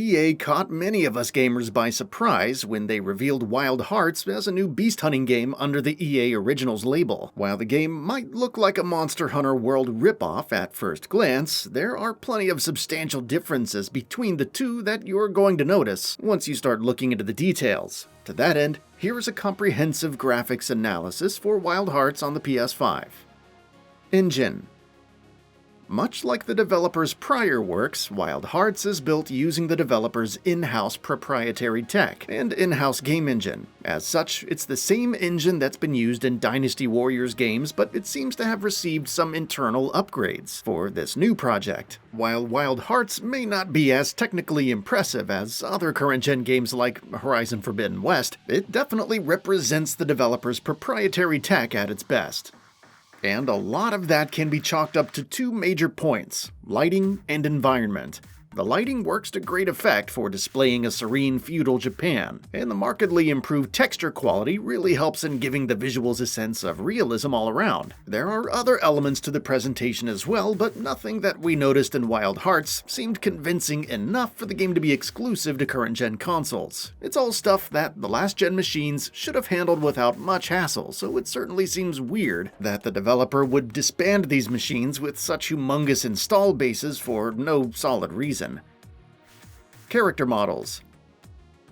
EA caught many of us gamers by surprise when they revealed Wild Hearts as a new beast hunting game under the EA Originals label. While the game might look like a Monster Hunter World ripoff at first glance, there are plenty of substantial differences between the two that you're going to notice once you start looking into the details. To that end, here is a comprehensive graphics analysis for Wild Hearts on the PS5. Engine. Much like the developer's prior works, Wild Hearts is built using the developer's in-house proprietary tech and in-house game engine. As such, it's the same engine that's been used in Dynasty Warriors games, but it seems to have received some internal upgrades for this new project. While Wild Hearts may not be as technically impressive as other current-gen games like Horizon Forbidden West, it definitely represents the developer's proprietary tech at its best. And a lot of that can be chalked up to two major points: lighting and environment. The lighting works to great effect for displaying a serene feudal Japan, and the markedly improved texture quality really helps in giving the visuals a sense of realism all around. There are other elements to the presentation as well, but nothing that we noticed in Wild Hearts seemed convincing enough for the game to be exclusive to current-gen consoles. It's all stuff that the last-gen machines should have handled without much hassle, so it certainly seems weird that the developer would disband these machines with such humongous install bases for no solid reason. Character models.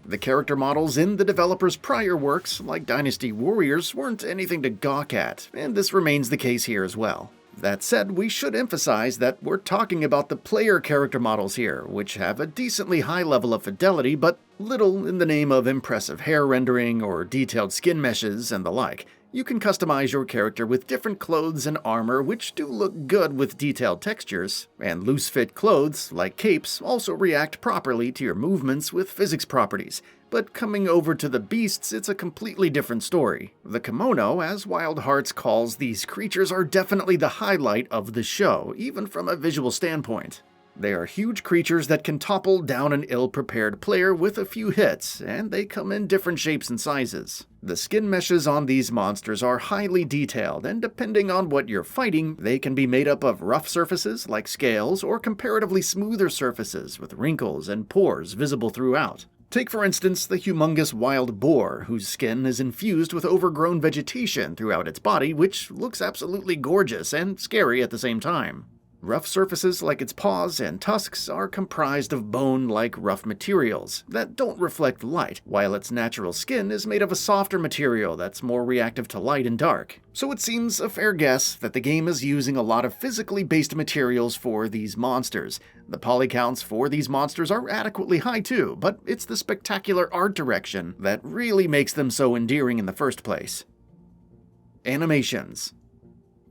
The character models in the developer's prior works, like Dynasty Warriors, weren't anything to gawk at, and this remains the case here as well. That said, we should emphasize that we're talking about the player character models here, which have a decently high level of fidelity, but little in the name of impressive hair rendering or detailed skin meshes and the like. You can customize your character with different clothes and armor, which do look good with detailed textures, and loose-fit clothes, like capes, also react properly to your movements with physics properties. But coming over to the beasts, it's a completely different story. The kimono, as Wild Hearts calls these creatures, are definitely the highlight of the show, even from a visual standpoint. They are huge creatures that can topple down an ill-prepared player with a few hits, and they come in different shapes and sizes. The skin meshes on these monsters are highly detailed, and depending on what you're fighting, they can be made up of rough surfaces like scales or comparatively smoother surfaces with wrinkles and pores visible throughout. Take for instance the humongous wild boar, whose skin is infused with overgrown vegetation throughout its body, which looks absolutely gorgeous and scary at the same time. Rough surfaces like its paws and tusks are comprised of bone-like rough materials that don't reflect light, while its natural skin is made of a softer material that's more reactive to light and dark. So it seems a fair guess that the game is using a lot of physically based materials for these monsters. The poly counts for these monsters are adequately high too, but it's the spectacular art direction that really makes them so endearing in the first place. Animations.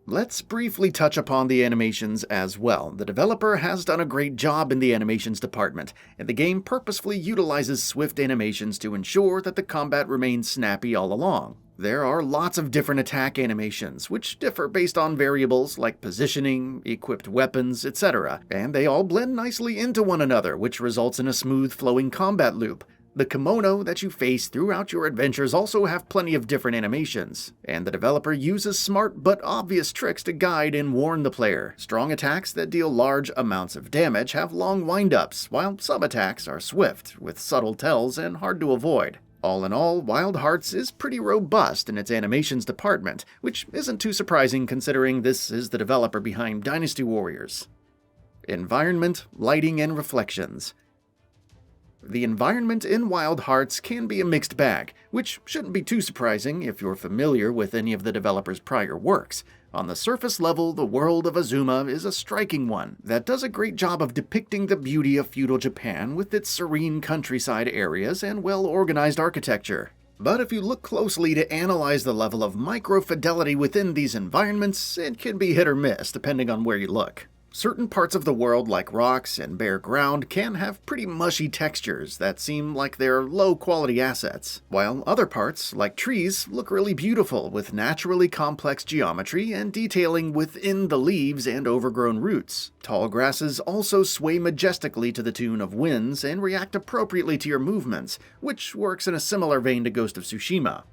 Let's briefly touch upon the animations as well. The developer has done a great job in the animations department, and the game purposefully utilizes swift animations to ensure that the combat remains snappy all along. There are lots of different attack animations, which differ based on variables like positioning, equipped weapons, etc., and they all blend nicely into one another, which results in a smooth flowing combat loop. The kimono that you face throughout your adventures also have plenty of different animations, and the developer uses smart but obvious tricks to guide and warn the player. Strong attacks that deal large amounts of damage have long wind-ups, while some attacks are swift, with subtle tells and hard to avoid. All in all, Wild Hearts is pretty robust in its animations department, which isn't too surprising considering this is the developer behind Dynasty Warriors. Environment, lighting, and reflections. The environment in Wild Hearts can be a mixed bag, which shouldn't be too surprising if you're familiar with any of the developer's prior works. On the surface level, the world of Azuma is a striking one that does a great job of depicting the beauty of feudal Japan with its serene countryside areas and well-organized architecture. But if you look closely to analyze the level of micro-fidelity within these environments, it can be hit or miss depending on where you look. Certain parts of the world, like rocks and bare ground, can have pretty mushy textures that seem like they're low-quality assets, while other parts, like trees, look really beautiful with naturally complex geometry and detailing within the leaves and overgrown roots. Tall grasses also sway majestically to the tune of winds and react appropriately to your movements, which works in a similar vein to Ghost of Tsushima.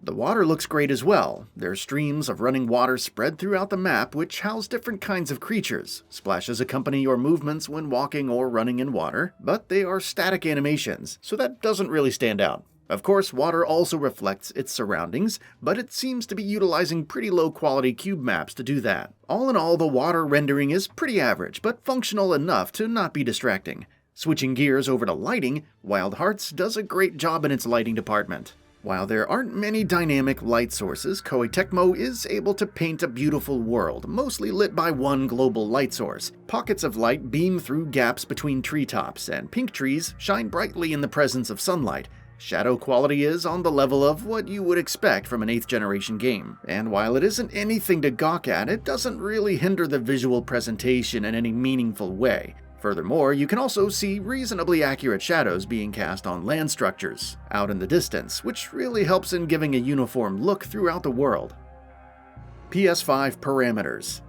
The water looks great as well. There are streams of running water spread throughout the map which house different kinds of creatures. Splashes accompany your movements when walking or running in water, but they are static animations, so that doesn't really stand out. Of course, water also reflects its surroundings, but it seems to be utilizing pretty low-quality cube maps to do that. All in all, the water rendering is pretty average, but functional enough to not be distracting. Switching gears over to lighting, Wild Hearts does a great job in its lighting department. While there aren't many dynamic light sources, Koei Tecmo is able to paint a beautiful world, mostly lit by one global light source. Pockets of light beam through gaps between treetops, and pink trees shine brightly in the presence of sunlight. Shadow quality is on the level of what you would expect from an 8th generation game, and while it isn't anything to gawk at, it doesn't really hinder the visual presentation in any meaningful way. Furthermore, you can also see reasonably accurate shadows being cast on land structures out in the distance, which really helps in giving a uniform look throughout the world. PS5 Parameters.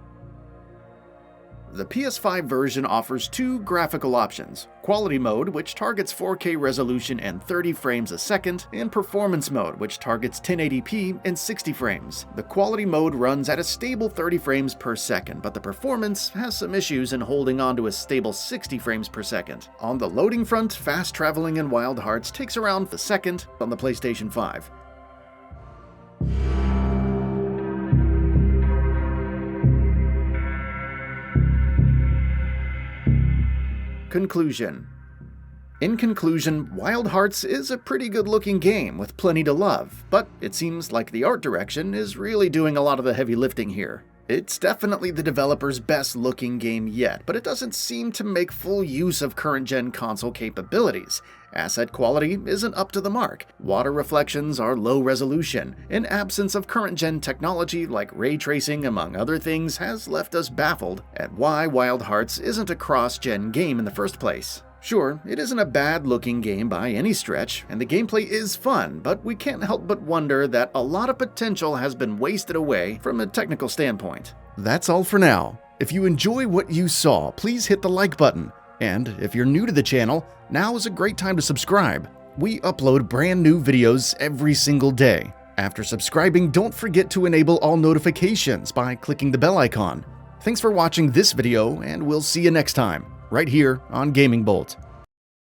The PS5 version offers two graphical options: Quality Mode, which targets 4K resolution and 30 frames a second, and Performance Mode, which targets 1080p and 60 frames. The Quality Mode runs at a stable 30 frames per second, but the Performance has some issues in holding on to a stable 60 frames per second. On the loading front, fast traveling in Wild Hearts takes around a second on the PlayStation 5. Conclusion. In conclusion, Wild Hearts is a pretty good-looking game with plenty to love, but it seems like the art direction is really doing a lot of the heavy lifting here. It's definitely the developer's best-looking game yet, but it doesn't seem to make full use of current-gen console capabilities. Asset quality isn't up to the mark, water reflections are low resolution, and absence of current-gen technology like ray tracing, among other things, has left us baffled at why Wild Hearts isn't a cross-gen game in the first place. Sure, it isn't a bad-looking game by any stretch, and the gameplay is fun, but we can't help but wonder that a lot of potential has been wasted away from a technical standpoint. That's all for now. If you enjoy what you saw, please hit the like button. And if you're new to the channel, now is a great time to subscribe. We upload brand new videos every single day. After subscribing, don't forget to enable all notifications by clicking the bell icon. Thanks for watching this video, and we'll see you next time, right here on Gaming Bolt.